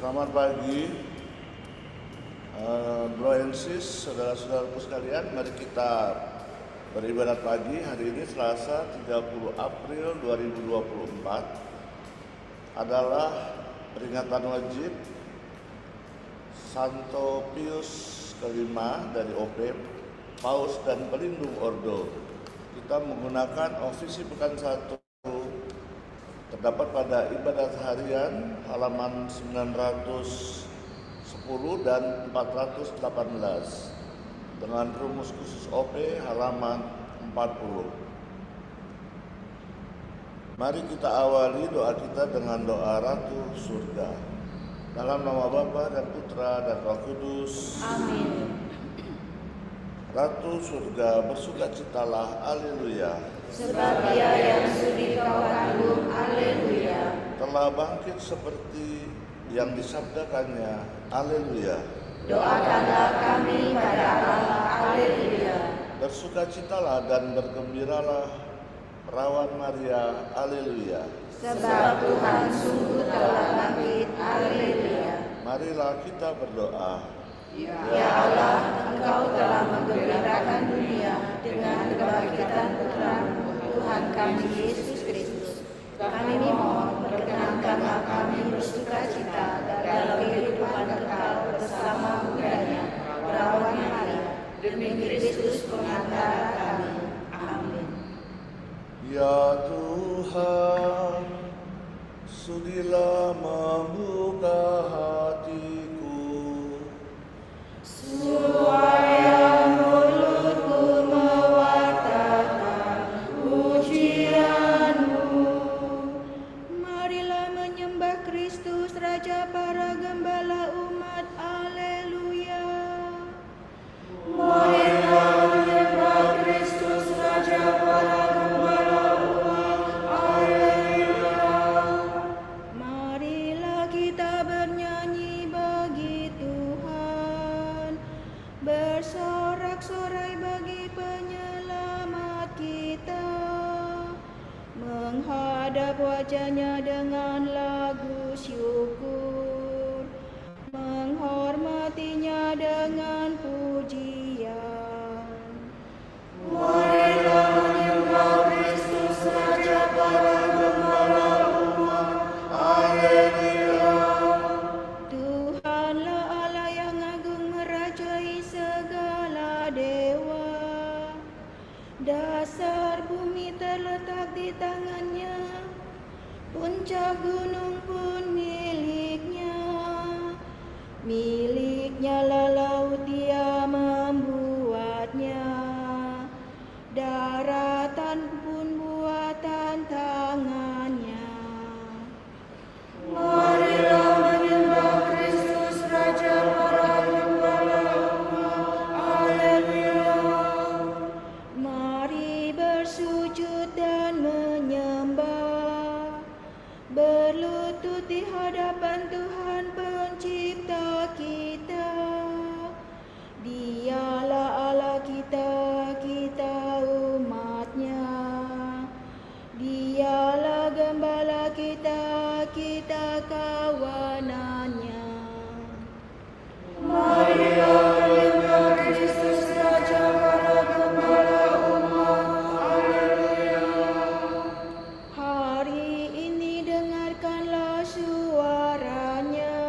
Selamat pagi, Bro and Sis, saudara-saudaraku sekalian. Mari kita beribadat pagi. Hari ini Selasa 30 April 2024 adalah peringatan wajib Santo Pius kelima dari OP, Paus dan Pelindung Ordo. Kita menggunakan ofisi pekan 1 terdapat pada ibadat harian halaman 910 dan 418 dengan rumus khusus OP halaman 40. Mari kita awali doa kita dengan doa Ratu Surga. Dalam nama Bapa dan Putra dan Roh Kudus. Amin. Ratu Surga, bersukacitalah, haleluya. Sebab Dia yang sudi kau kandung, haleluya. Telah bangkit seperti yang disabdakannya, haleluya. Doakanlah kami pada Allah, haleluya. Bersukacitalah dan bergembiralah, perawan Maria, haleluya. Sebab Tuhan sungguh telah bangkit, haleluya. Marilah kita berdoa. Ya Allah, Engkau telah menggembirakan dunia dengan kebangkitan Putra-Mu, Tuhan kami Yesus Kristus. Kami mohon, perkenankanlah kami bersukacita dalam kehidupan kekal bersama Bundanya, perawan Maria, demi Kristus pengantara kami. Amin. Ya Tuhan, sudilah membuka hatiku, supaya mulutku mewartakan pujian-Mu. Marilah menyembah Kristus, Raja para gembala umat, haleluya. Marilah menyembah Kristus, Raja para gembala umat, haleluya. Marilah kita bernyanyi bagi Tuhan, bersorak-sorai bagi penyelamat kita, menghadap wajah-Nya dengan lagu syukur, menghormati-Nya dengan pujian. Marilah menyembah Kristus, Raja para gembala umat, haleluya. Tuhanlah Allah yang agung merajai segala dewa. Dasar bumi terletak di tangan-Nya, puncak gunung pun milik-Nya. Milik-Nya lah laut, Dia membuatnya, daratan pun buatan tangan-Nya. Marilah menyembah Kristus, Raja para gembala umat, haleluya. Mari bersujud dan menyembah, berlutut di hadapan Tuhan Pencipta kita. Dialah Allah kita, kita umat-Nya. Dialah gembala kita, kita kawanan-Nya. Marilah menyembah Kristus, Raja para gembala umat, haleluya. Hari ini dengarkanlah suara-Nya.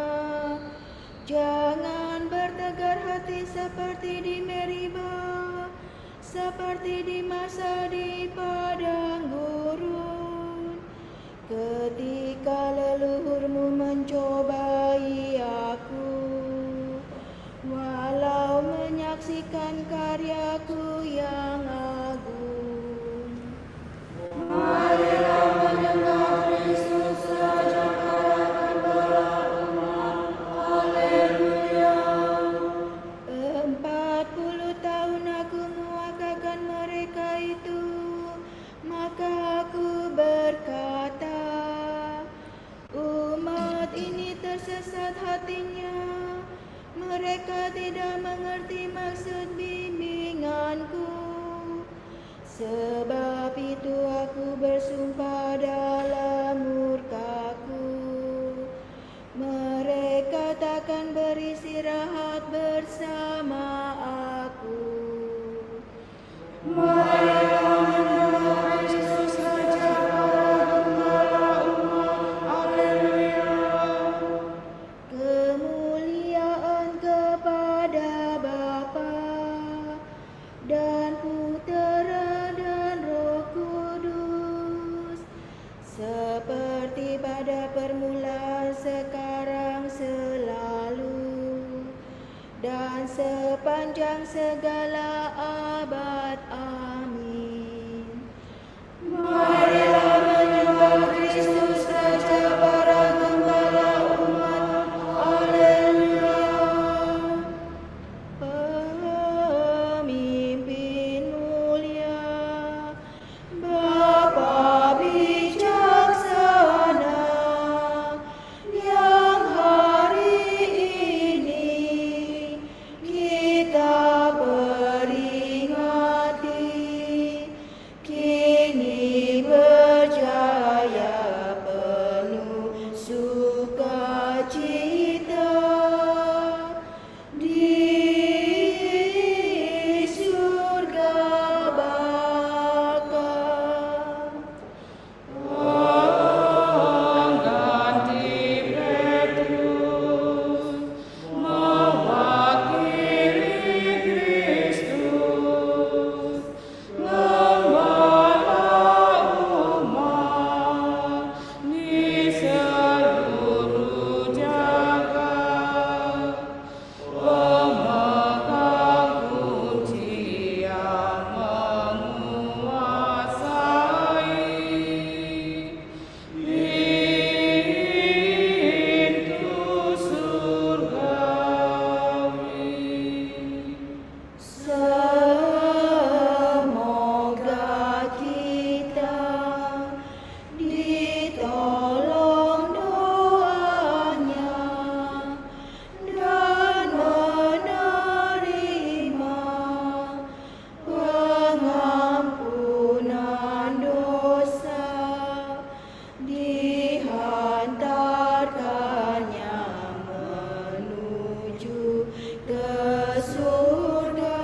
Jangan bertegar hati seperti di Meriba, seperti di masa di padang gurun, ketika leluhurmu mencobai aku, walau menyaksikan karyaku yang agung. Marilah menyembah Kristus, Raja para gembala umat, haleluya. 40 tahun aku mewakilkan mereka itu, maka aku berkata, umat ini tersesat hatinya, mereka tidak mengerti maksud bimbinganku. Sebab itu aku bersumpah dalam murkaku, mereka Tuhan sepanjang segala abad. Amin. Marilah menyembah Kristus Raja para gembala umat. Haleluya. Pemimpin mulia, Bapa bijaksana, yang hari ini kita peringati, kini berjaya penuh sukacita di surga Bapa. Pengganti Petrus mewakili Kristus, gembala umat di seluruh jagat, pemegang kunci yang menguasai pintu surgawi. Semoga kita ditolong doanya dan menerima pengampunan dosa, dihantarkannya menuju ke surga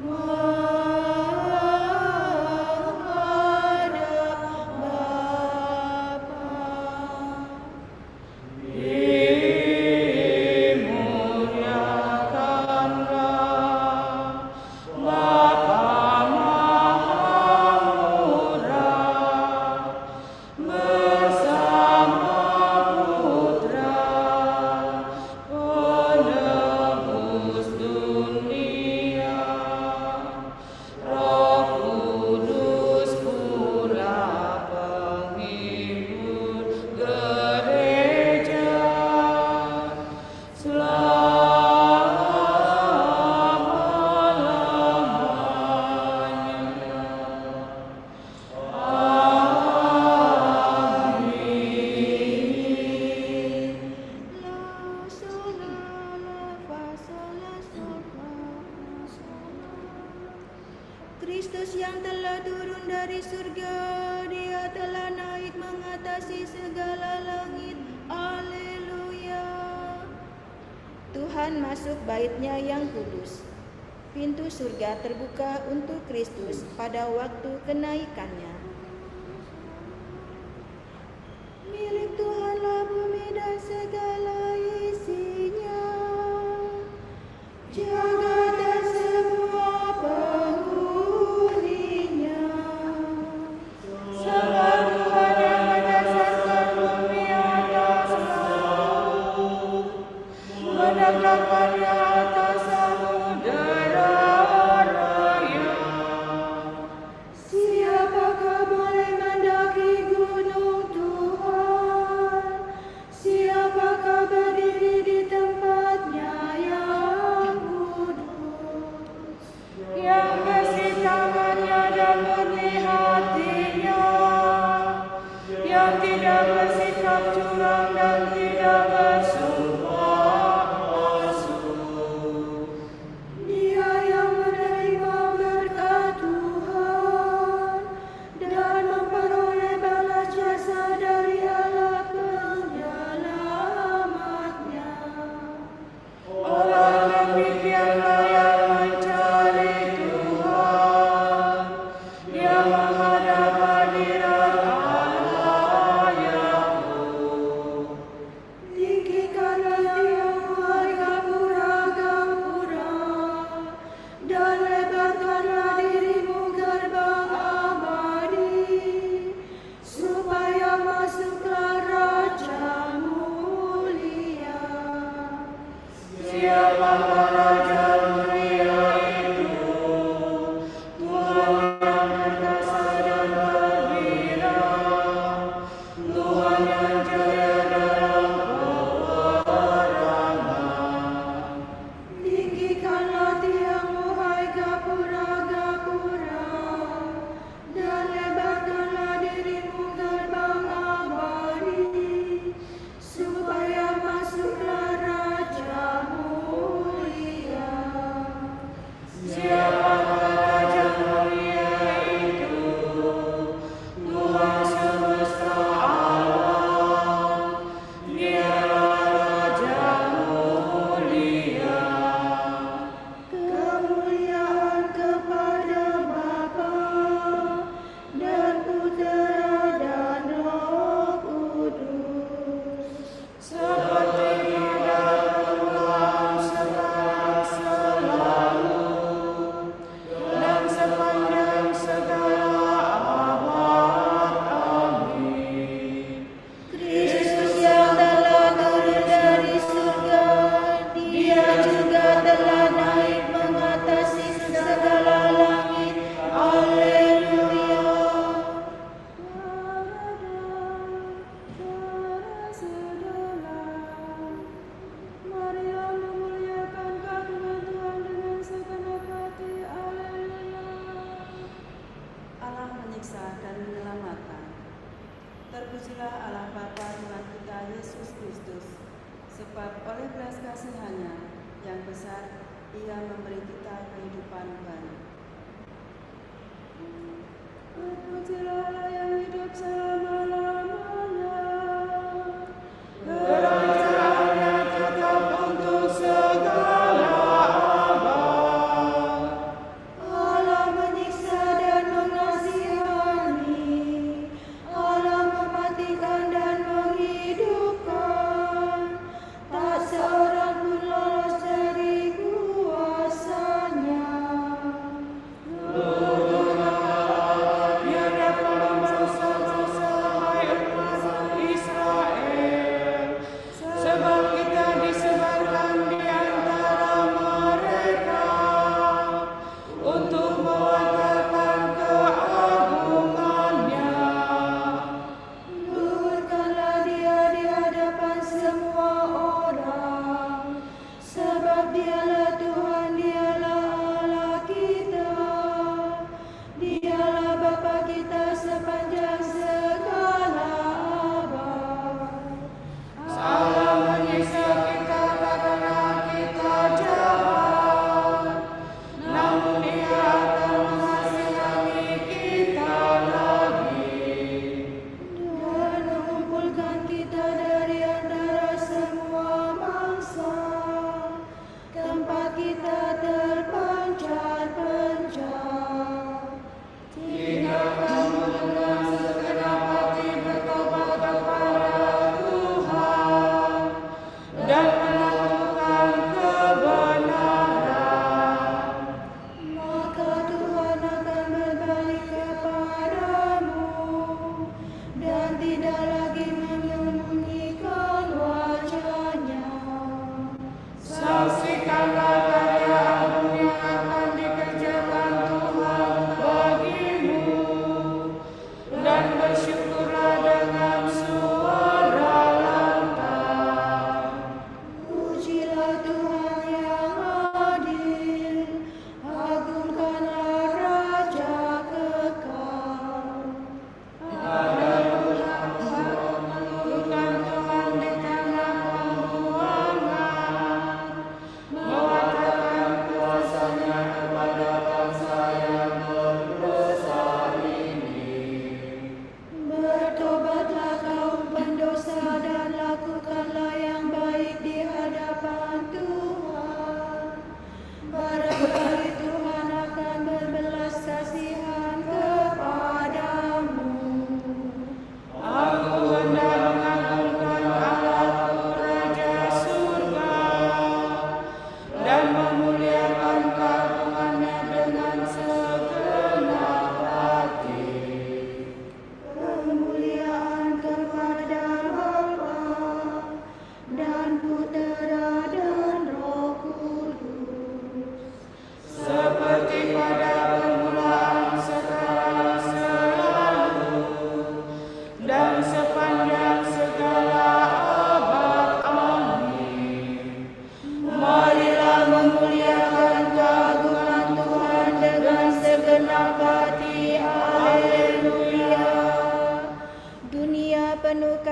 menghadap Bapa. Dimuliakanlah Bapa Mahamurah bersama Putra penebus dunia, Roh Kudus pula penghibur gereja Kristus yang telah turun dari surga, Dia telah naik mengatasi segala langit. Haleluya. Tuhan masuk bait-Nya yang kudus. Pintu surga terbuka untuk Kristus pada waktu kenaikannya. Milik Tuhanlah bumi dan segala isinya, jagat dan semua penghuninya. Sebab Tuhan yang mendasarkan bumi atas laut, menegakkannya atas samudera raya. Siapakah boleh mendaki gunung Tuhan? Siapakah berdiri di tempatnya yang kudus? Terpujilah Allah Bapa Tuhan kita Yesus Kristus, sebab oleh belas kasihan-Nya yang besar, Ia memberi kita kehidupan baru. Terpujilah Allah yang hidup selama-lamanya. Kerajaan-Nya tetap untuk segala abad. Allah menyiksa dan mengasihani, Allah mematikan dan menghidupkan, tak seorang pun lolos dari kuasa-Nya. Dia dapat memasukkan sesama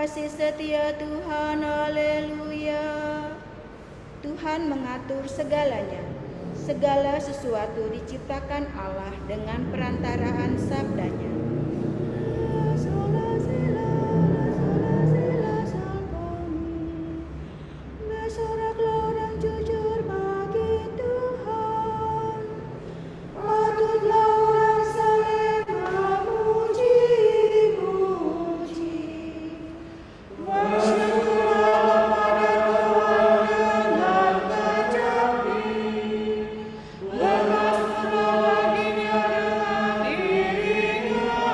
kasih setia Tuhan, haleluya. Tuhan mengatur segalanya. Segala sesuatu diciptakan Allah dengan perantaraan sabdanya. Bersoraklah orang jujur bagi Tuhan. Patutlah orang saleh memuji-muji. Bersyukurlah pada Tuhan dengan kecapi. Bermasmurlah baginya dengan iringan.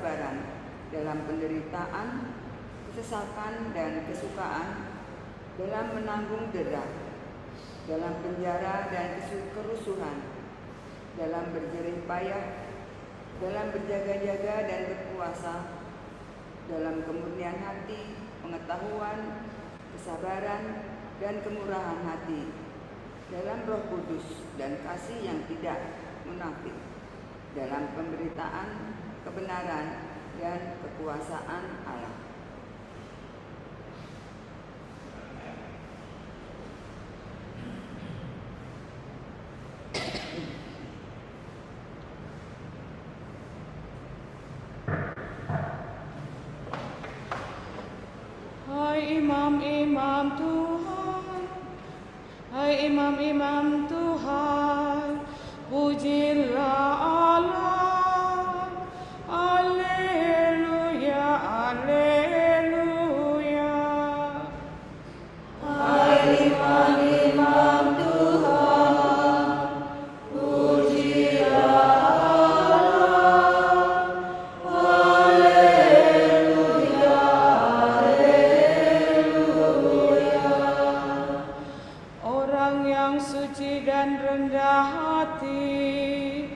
kesabaran dalam penderitaan, kesesakan dan kesukaan, dalam menanggung derah, dalam penjara dan kerusuhan, dalam berjerih payah, dalam berjaga-jaga dan berpuasa, dalam kemurnian hati, pengetahuan, kesabaran, dan kemurahan hati, dalam Roh Kudus dan kasih yang tidak munafik, dalam pemberitaan, kebenaran, dan kekuasaan Allah. Hai imam-imam Tuhan, hai imam-imam Tuhan, pujilah Allah, Alleluia, Alleluia. Hai imam-imam Tuhan, pujilah dan rendah hati,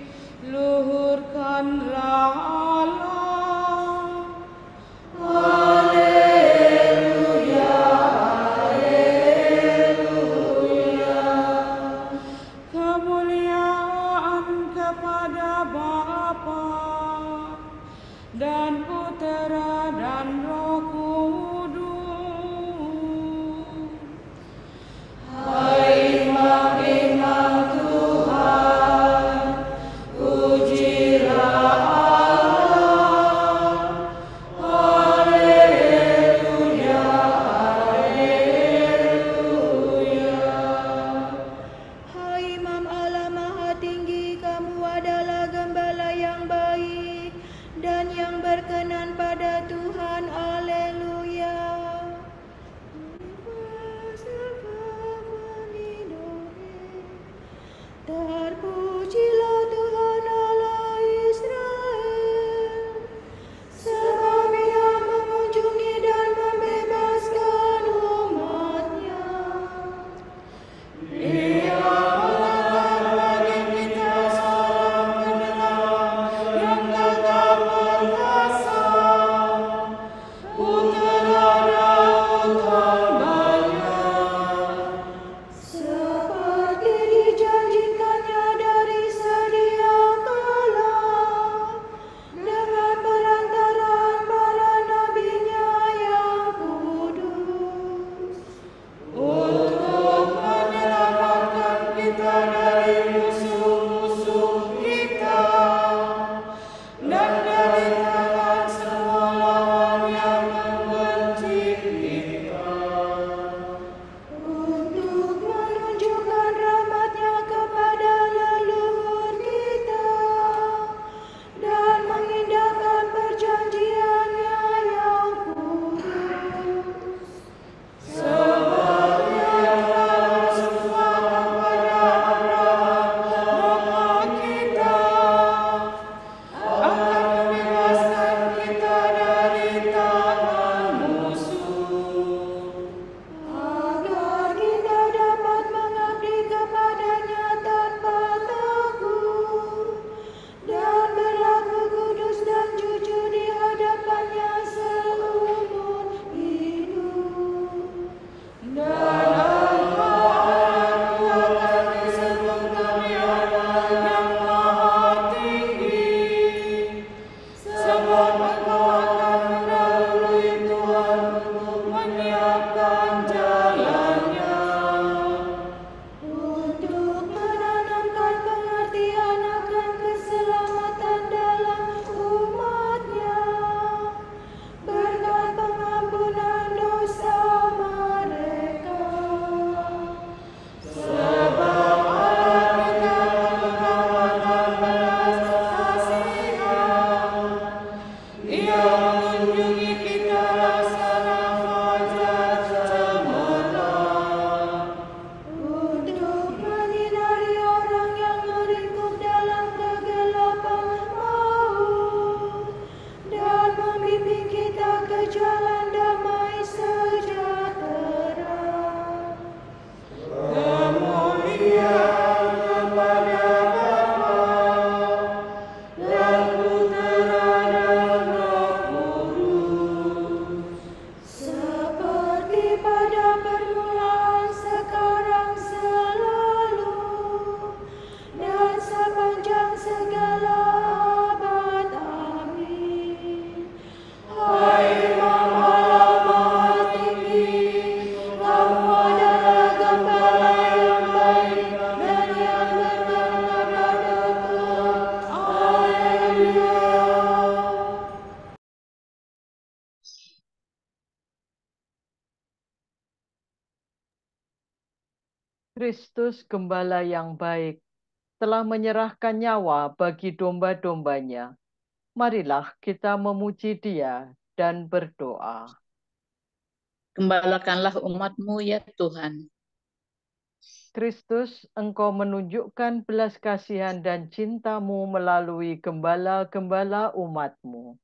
luhurkanlah Allah. Haleluya, haleluya. Kemuliaan kepada Bapa dan Putera dan Roh Kudus. Hai imam-imam Tuhan, pujilah Allah. Haleluya, haleluya. Hai Imam Allah Maha Tinggi, kamu adalah gembala yang baik dan yang berkenan pada Tuhan. Haleluya. Terpujilah Tuhan Allah Israel, sebab Ia mengunjungi dan membebaskan umat-Nya. Ia melanggar bagi kita seorang penerang yang gagah perkasa, Putera Daud hamba-Nya. Seperti dijanjikannya Kristus Gembala yang baik telah menyerahkan nyawa bagi domba-dombanya. Marilah kita memuji Dia dan berdoa. Gembalakanlah umat-Mu ya Tuhan. Kristus, Engkau menunjukkan belas kasihan dan cinta-Mu melalui gembala-gembala umat-Mu.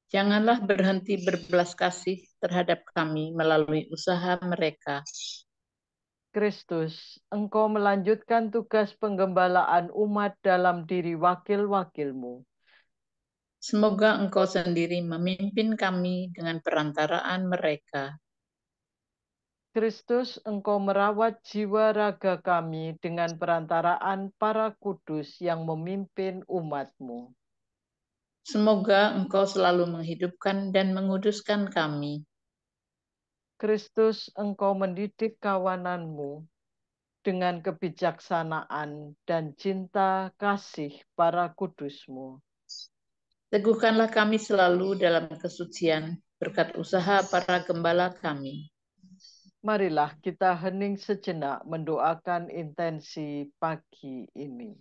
Janganlah berhenti berbelas kasih terhadap kami melalui usaha mereka. Kristus, Engkau melanjutkan tugas penggembalaan umat dalam diri wakil-wakil-Mu. Semoga Engkau sendiri memimpin kami dengan perantaraan mereka. Kristus, Engkau merawat jiwa raga kami dengan perantaraan para kudus yang memimpin umat-Mu. Semoga Engkau selalu menghidupkan dan menguduskan kami. Kristus, Engkau mendidik kawanan-Mu dengan kebijaksanaan dan cinta kasih para kudus-Mu. Teguhkanlah kami selalu dalam kesucian berkat usaha para gembala kami. Marilah kita hening sejenak mendoakan intensi pagi ini.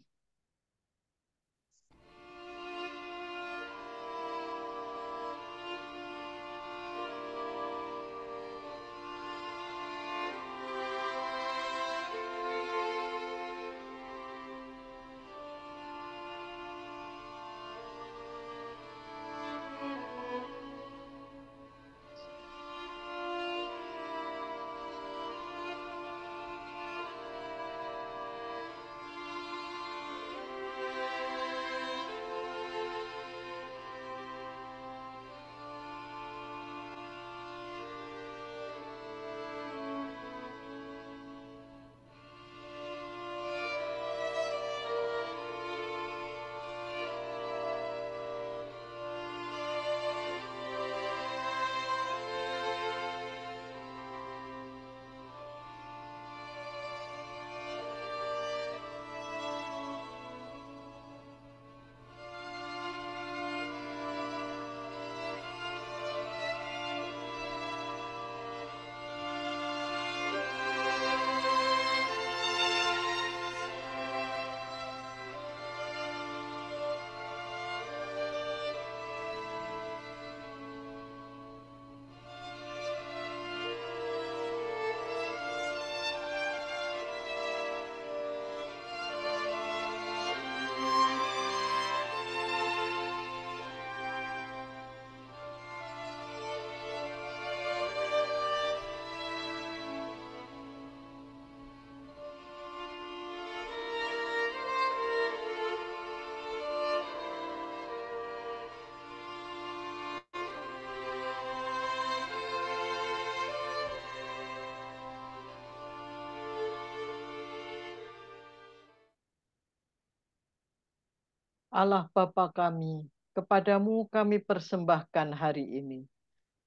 Allah Bapa kami, kepadamu kami persembahkan hari ini.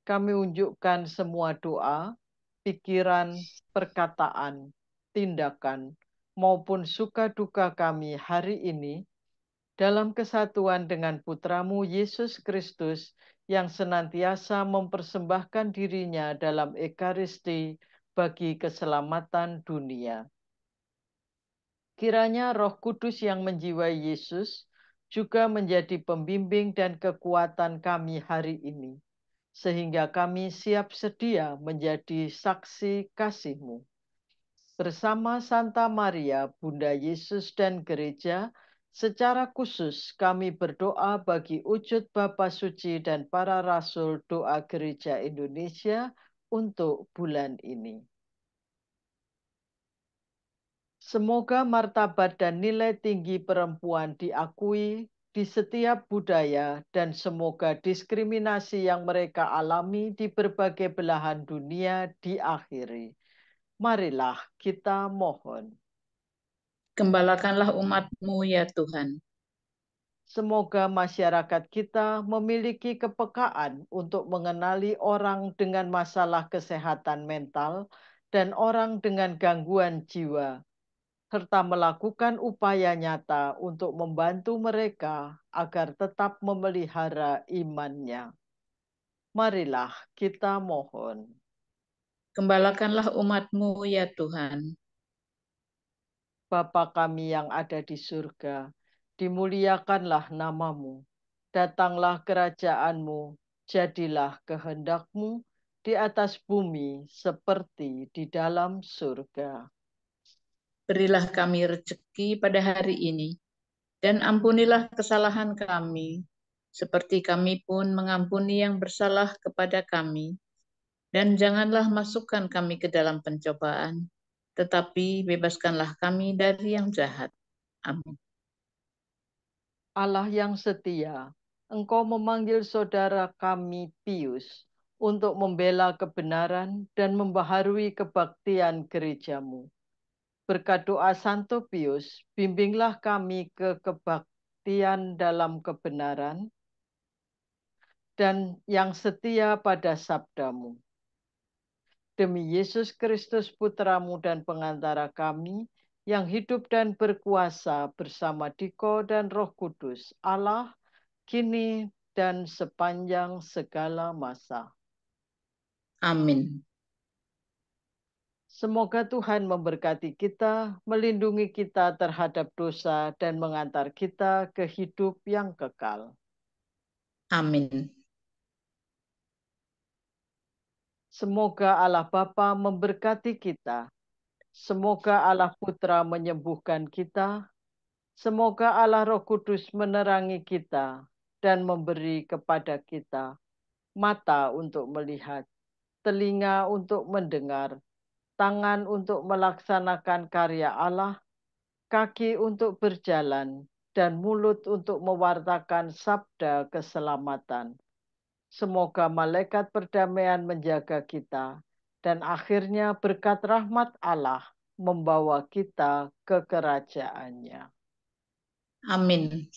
Kami unjukkan semua doa, pikiran, perkataan, tindakan, maupun suka duka kami hari ini dalam kesatuan dengan Putramu Yesus Kristus yang senantiasa mempersembahkan dirinya dalam Ekaristi bagi keselamatan dunia. Kiranya Roh Kudus yang menjiwai Yesus juga menjadi pembimbing dan kekuatan kami hari ini, sehingga kami siap sedia menjadi saksi kasih-Mu. Bersama Santa Maria, Bunda Yesus dan Gereja, secara khusus kami berdoa bagi wujud Bapa Suci dan para Rasul Doa Gereja Indonesia untuk bulan ini. Semoga martabat dan nilai tinggi perempuan diakui di setiap budaya dan semoga diskriminasi yang mereka alami di berbagai belahan dunia diakhiri. Marilah kita mohon. Gembalakanlah umat-Mu ya Tuhan. Semoga masyarakat kita memiliki kepekaan untuk mengenali orang dengan masalah kesehatan mental dan orang dengan gangguan jiwa, serta melakukan upaya nyata untuk membantu mereka agar tetap memelihara imannya. Marilah kita mohon. Gembalakanlah umat-Mu ya Tuhan. Bapa kami yang ada di surga, dimuliakanlah namamu. Datanglah kerajaanmu, jadilah kehendakmu di atas bumi seperti di dalam surga. Berilah kami rezeki pada hari ini, dan ampunilah kesalahan kami, seperti kami pun mengampuni yang bersalah kepada kami. Dan janganlah masukkan kami ke dalam pencobaan, tetapi bebaskanlah kami dari yang jahat. Amin. Allah yang setia, Engkau memanggil saudara kami Pius untuk membela kebenaran dan membaharui kebaktian gerejamu. Berkat doa Santo Pius, bimbinglah kami ke kebaktian dalam kebenaran dan yang setia pada sabdamu. Demi Yesus Kristus Putramu dan pengantara kami, yang hidup dan berkuasa bersama Diko dan Roh Kudus, Allah, kini dan sepanjang segala masa. Amin. Semoga Tuhan memberkati kita, melindungi kita terhadap dosa, dan mengantar kita ke hidup yang kekal. Amin. Semoga Allah Bapa memberkati kita. Semoga Allah Putra menyembuhkan kita. Semoga Allah Roh Kudus menerangi kita dan memberi kepada kita mata untuk melihat, telinga untuk mendengar, tangan untuk melaksanakan karya Allah, kaki untuk berjalan, dan mulut untuk mewartakan sabda keselamatan. Semoga malaikat perdamaian menjaga kita, dan akhirnya berkat rahmat Allah membawa kita ke kerajaannya. Amin.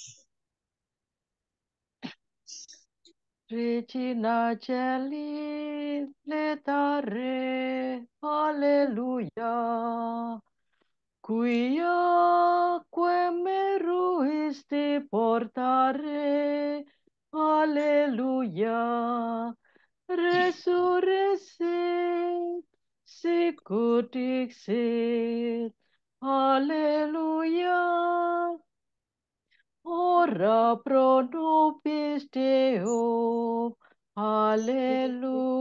Regina Celi letare, alleluia. Quia meruisti portare, alleluia. Resurrecit, sicut dixit, alleluia. Ora pro nobis Deo, alleluia.